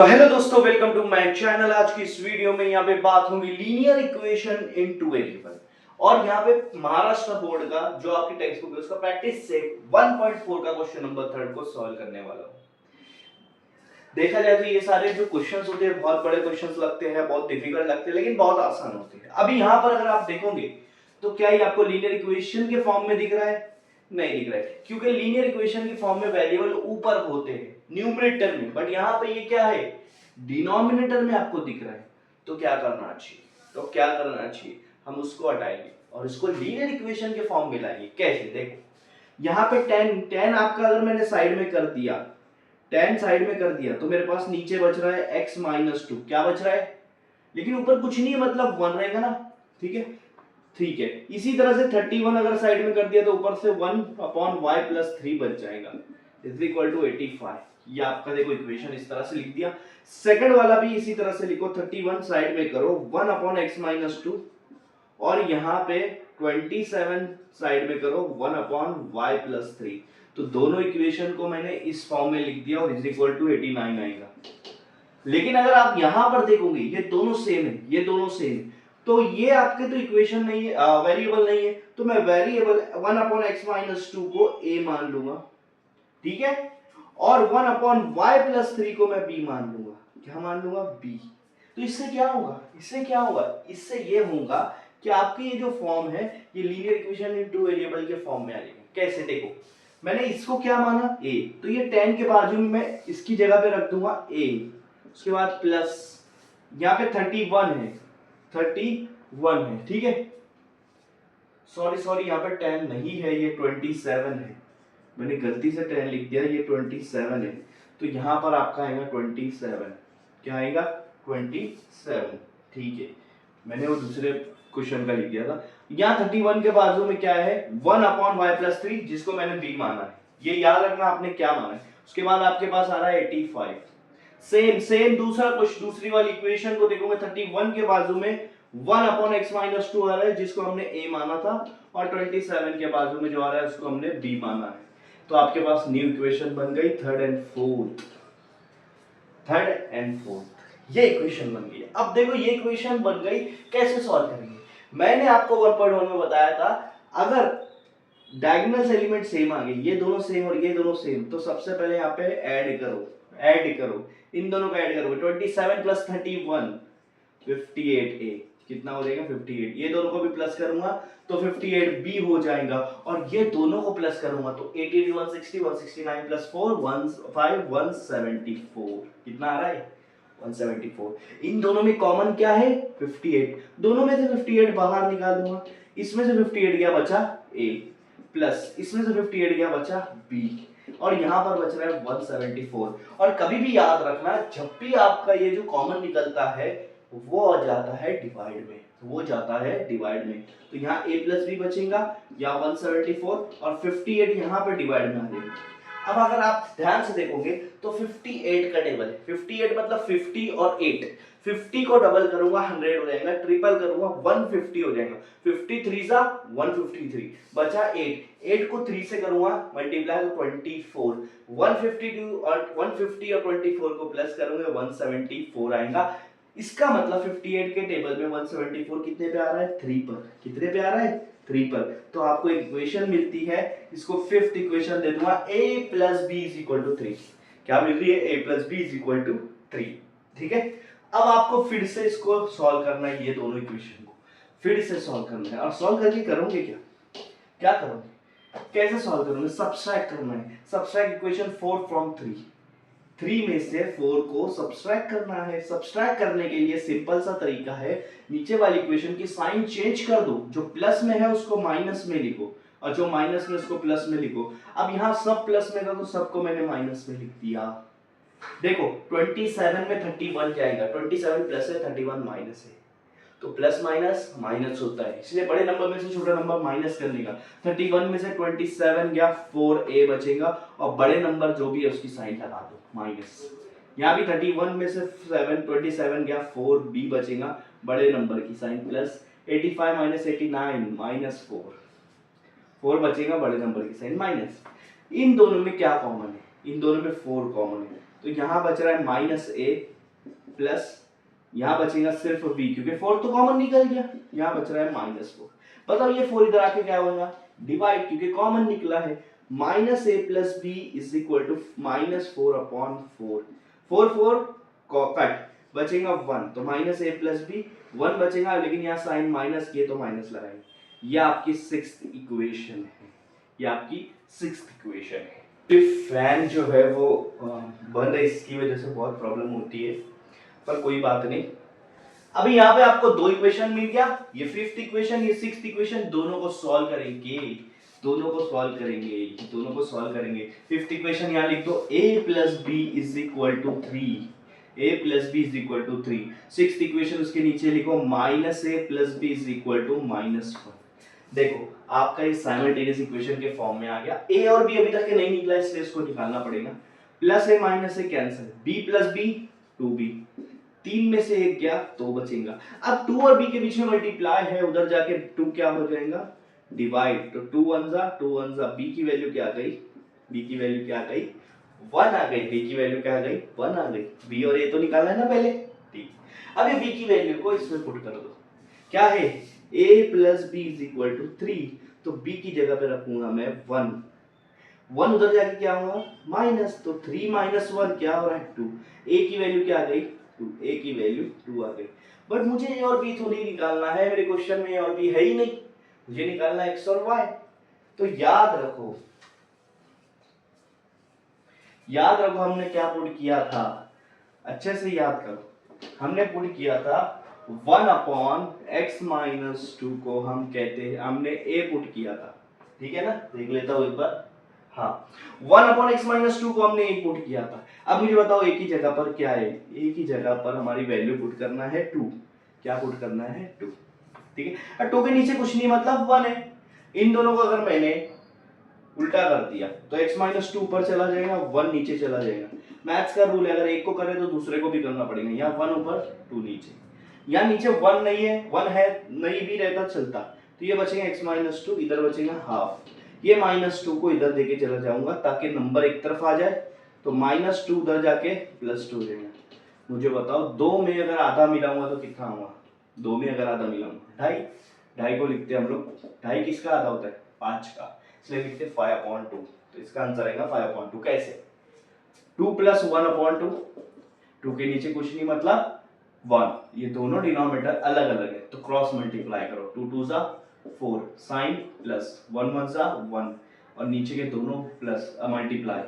Hello दोस्तों, welcome to my channel. आज की इस वीडियो में यहाँ पे बात होगी linear equation in two variable और यहाँ पे महाराष्ट्र बोर्ड का जो आपकी टेक्स्ट बुक है उसका प्रैक्टिस से 1.4 का क्वेश्चन नंबर 3 को सॉल्व करने वाला हूँ। देखा जाए तो ये सारे जो क्वेश्चंस होते हैं बहुत बड़े क्वेश्चंस लगते हैं, बहुत डिफिकल्ट लगते हैं, लेकिन बहुत आसान होते हैं। अभी यहाँ पर अगर आप देखोगे तो क्या ये आपको लीनियर इक्वेशन के फॉर्म में दिख रहा है? नहीं दिख रहा है, क्योंकि लीनियर इक्वेशन के फॉर्म में वेरिएबल ऊपर होते हैं न्यूमरेटर में, बट यहाँ पे ये क्या है, डिनोमिनेटर में आपको दिख रहा है। तो क्या करना चाहिए, हम उसको हटाएंगे और इसको लीनियर इक्वेशन के फॉर्म में लाएंगे। कैसे? देखो यहाँ पे 10 आपका अगर मैंने साइड में कर दिया, 10 साइड में कर दिया तो मेरे पास नीचे बच रहा है x माइनस 2। क्या बच रहा है? लेकिन ऊपर कुछ नहीं है, मतलब 1 रहेगा ना। ठीक है। इसी तरह से 31 अगर साइड में कर दिया तो ऊपर से 1 अपॉन y प्लस 3 बच जाएगा, इज इक्वल टू 85। ये आपका देखो इक्वेशन इस तरह से लिख दिया। सेकंड वाला भी इसी तरह से लिखो, 31 साइड में करो 1 अपॉन x माइनस 2 और यहाँ पे 27 साइड में करो 1 अपॉन y प्लस 3। तो दोनों इक्वेशन को मैंने इस फॉर्म में लिख दिया और इज इक्वल टू 89 आएगा। लेकिन अगर आप यहां पर देखोगे ये दोनों सेम है, तो ये आपके तो इक्वेशन नहीं है, वेरिएबल नहीं है, तो मैं वेरिएबल 1 अपॉन x माइनस 2 को a मान लूंगा, ठीक है, और 1 अपॉन y प्लस 3 को मैं b मान लूंगा। क्या मान लूंगा? b। तो इससे क्या होगा, इससे ये होगा कि आपकी ये जो फॉर्म है ये linear equation in two variable के फॉर्म में आ जाएगा। कैसे? देखो मैंने इसको क्या माना, a, तो ये 10 के बाजू में मैं इसकी जगह पे रख दूंगा a, उसके बाद प्लस यहाँ पे 31 है, ठीक है। सॉरी यहाँ पे 10 नहीं है, ये 27 है, मैंने गलती से 10 लिख दिया, ये 27 है। तो यहाँ पर आपका आएगा 27। क्या आएगा? 27, ठीक है। मैंने वो दूसरे क्वेश्चन का लिख दिया था। यहाँ 31 के बाजू में क्या है, 1 अपॉन y प्लस 3, जिसको मैंने b माना है। ये याद रखना आपने क्या माना है। उसके बाद आपके पास आ रहा है 85। सेम दूसरी वाली इक्वेशन को देखोगे, 31 के बाजू में 1 अपॉन x माइनस 2 आ रहा है, जिसको हमने a माना था, और 27 के बाजू में जो आ रहा है उसको हमने b माना है। तो आपके पास न्यू इक्वेशन बन गई थर्ड एंड फोर्थ, ये इक्वेशन बन गई। अब देखो ये इक्वेशन बन गई, कैसे सॉल्व करेंगे? मैंने आपको 1.1 में बताया था, अगर डायगोनल एलिमेंट सेम आ गए, ये दोनों सेम और ये दोनों सेम, तो सबसे पहले यहाँ पे ऐड करो, इन दोनों का ऐड करो। 27 प्लस 31 58a, कितना हो जाएगा? 58। ये दोनों को भी प्लस करूंगा तो 58b हो जाएगा, और ये दोनों को प्लस करूंगा तो 88 160 169 प्लस 4 15 174। कितना आ रहा है? 174। इन दोनों में कॉमन क्या है? 58। दोनों में से 58 बाहर निकाल दूंगा, इसमें से 58 गया बचा a, प्लस इसमें से 58 गया बचा b, और यहाँ पर बच रहा है 174। और कभी भी याद रखना, जब भी आपका ये जो कॉमन निकलता है वो जाता है डिवाइड में, तो यहाँ a प्लस b बचेगा या 174, और 58 यहाँ पे डिवाइड में आ जाएगा। अब अगर आप ध्यान से देखोगे तो 58 का टेबल है, 58 मतलब 50 और 8, 50 को डबल करूंगा 100 हो जाएगा, ट्रिपल करूंगा 150 हो जाएगा, 53 जा 153, बचा 8 को 3 से करूंगा मल्टीप्लाई तो 24, 152 और 150 और 24 को प्लस करूंगा 174 आएगा। इसका मतलब 58 के टेबल में 174 कितने पे आ रहा है? 3 पर। कितने पे आ रहा है? 3 पर। तो आपको इक्वेशन मिलती है, इसको फिफ्थ इक्वेशन दे दूंगा, a plus b is equal to 3। क्या मिल रही है? a plus b is equal to 3, ठीक है। अब आपको फिर से इसको सॉल्व करना है, ये दोनों इक्वेशन को फिर से सॉल्व करना है, और सॉल्व करके करोगे क्या करोगे? कैसे सॉल्व करोगे? सब्सट्रैक्ट करना है। सब्सट्रैक्ट इक्वेशन 4 फ्रॉम 3 में से 4 को सब्सट्रैक्ट करना है। सब्सट्रैक्ट करने के लिए सिंपल सा तरीका है, नीचे वाली इक्वेशन की साइन चेंज कर दो, जो प्लस में है उसको माइनस में लिखो और जो माइनस में उसको प्लस में लिखो। अब यहाँ सब प्लस में था तो सबको मैंने माइनस में लिख दिया। देखो 27 में 31 जाएगा, 27 प्लस है 31 माइनस है, तो प्लस माइनस माइनस होता है, इसलिए बड़े नंबर में से छोटा नंबर माइनस करने का। 31 में से 27 गया 4a बचेगा, और बड़े नंबर जो भी है उसकी साइन लगा दो माइनस। यहाँ भी 31 में से 27 गया 4b बचेगा, बड़े नंबर की साइन प्लस। 85 माइनस 89 माइनस 4 बचेगा, बड़े नंबर की साइन माइनस। इन दोनों में क्या कॉमन है? इन दोनों में 4 कॉमन है, तो यहाँ बच रहा है -a प्लस यहाँ बचेगा सिर्फ b, क्योंकि 4 तो कॉमन निकल गया, यहाँ बच रहा है -4। बताओ ये 4 इधर आके क्या होगा, डिवाइड, क्योंकि कॉमन निकला है। -a plus b is equal to -4/4। 4 4 cut, बचेगा 1, तो -a प्लस b 1 बचेगा, लेकिन यहाँ साइन माइनस किए तो माइनस लगाएंगे। ये आपकी 6th इक्वेशन है, ये आपकी 6th इक्वेशन है। फैन जो है वो बंद है, इसकी वजह से बहुत प्रॉब्लम होती है, पर कोई बात नहीं। अभी यहाँ पे आपको 2 इक्वेशन मिल गया, ये 5th इक्वेशन, ये 6th इक्वेशन, दोनों को सॉल्व करेंगे, दोनों को सॉल्व करेंगे, दोनों को सॉल्व करेंगे। 5th इक्वेशन यहाँ लिख दो, a plus b is equal to 3, a plus b is equal to 3। 6th equation उसके नीचे लिखो, -a plus b is equal to -1। देखो आपका ये साइमल्टेनियस इक्वेशन के फॉर्म में आ गया। a और b अभी तक के नहीं निकला, इसलिए इसको निकालना पड़ेगा। Plus a minus a cancel, b plus b 2b, 3 में से 1 गया तो बचेगा। अब 2 और b के बीच में मल्टीप्लाई है, उधर जाके 2 क्या हो जाएगा, डिवाइड, तो 2 1 जा, b की वैल्यू क्या आ गई, b की वैल्यू क्या आ गई, 1 आ गई, b की वैल्यू क्या आ गई, 1 आ गई। b और a तो निकालना है ना पहले, ठीक। अब ये b की वैल्यू को इसमें पुट कर दो, क्या है, a plus b is equal to 3, तो b की जगह पे रखूंगा मैं 1, 1 उधर जाके क्या होगा, माइनस, तो 3 - 1 क्या हो रहा है, 2। a की वैल्यू क्या आ गई, 2, a की वैल्यू 2 आ गई। बट मुझे a और b थोड़ी निकालना है, मेरे क्वेश्चन में a और b है ही नहीं, मुझे निकालना है x और y। तो याद रखो हमने क्या पुट किया था, अच्छे से याद करो, हमने पुट किया था 1/x-2 को हम कहते हैं, हमने a पुट किया था, ठीक है ना, देख लेता हूं एक बार। हाँ, 1/x-2 को हमने a पुट किया था। अब मुझे बताओ a की जगह पर क्या है, a की जगह पर हमारी वैल्यू पुट करना है 2, क्या पुट करना है 2, ठीक है। और 2 के नीचे कुछ नहीं, मतलब 1 है। इन दोनों को अगर मैंने उल्टा कर दिया तो x-2 ऊपर चला जाएगा, 1 नीचे चला जाएगा। मैथ्स का रूल है, अगर एक को करे तो दूसरे को भी करना पड़ेगा। यहाँ 1 ऊपर 2 नीचे, यहाँ नीचे 1 नहीं है, 1 है, नहीं भी रहता चलता, तो ये बचेगा x-2, इधर बचेगा हाफ। ये -2 को इधर देके चला जाऊंगा ताकि नंबर एक तरफ आ जाए, तो -2 उधर जाके +2 हो जाएगा। मुझे बताओ 2 में अगर आधा मिलाऊंगा तो कितना होगा, 2 में अगर आधा मिलाऊंगा 2.5, 2.5 को लिखते हैं हम लोग, 2.5 किसका आधा होता है, 5 का, इसलिए लिखते हैं 5/2। तो इसका आंसर आएगा 5/2। कैसे, 2 + 1/2, 2 के नीचे कुछ नहीं, मतलब 1, ये दोनों डिनोमिनेटर अलग अलग है, तो क्रॉस मल्टीप्लाई करो, 2 2 जा 4, साइन प्लस 1 1 जा 1, और नीचे के दोनों प्लस मल्टीप्लाई,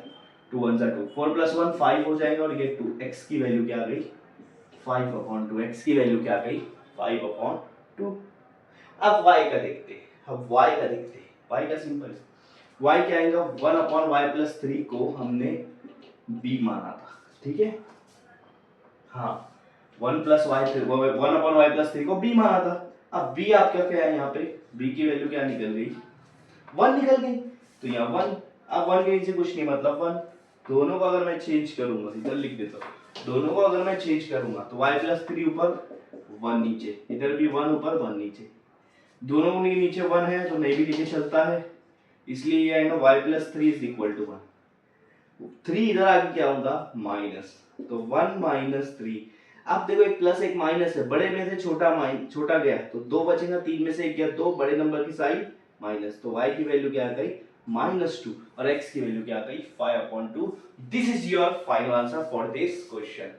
2 1 जा 2, 4 + 1 5 हो जाएगा, और ये 2, x की वैल्यू क्या आ गई, 5/2, x की वैल्यू क्या आ गई, 5/2। अब y का देखते हैं, y का सिंपल है, y क्या आएगा, 1/y+3 को हमने b माना था, ठीक है, हाँ 1/y+3 को b माना था। अब b आपका क्या है, यहाँ पे b की वैल्यू क्या निकल गई, 1 निकल गई, तो यहाँ 1, अब 1 के नीचे कुछ नहीं, मतलब 1। दोनों को अगर मैं चेंज करूंगा, इधर लिख देता हूँ, दोनों को अगर मैं चेंज करूंगा तो y+3 ऊपर 1 नीचे, इधर भी 1 ऊपर 1 नीचे, दोनों के नीचे 1 है तो नहीं भी नीचे चलता है, इसलिए ये आएगा y+3 इज इक्वल टू 1। 3 इधर आगे क्या होगा, माइनस, तो 1 - 3। अब देखो एक प्लस एक माइनस है, बड़े में से छोटा गया तो 2 बचेगा, 3 में से 1 गया, 2 बड़े नंबर की साइड माइनस, तो y की वैल्यू क्या आ गई, -2, और x की वैल्यू क्या आ गई, 5/2। This is your final answer for this question.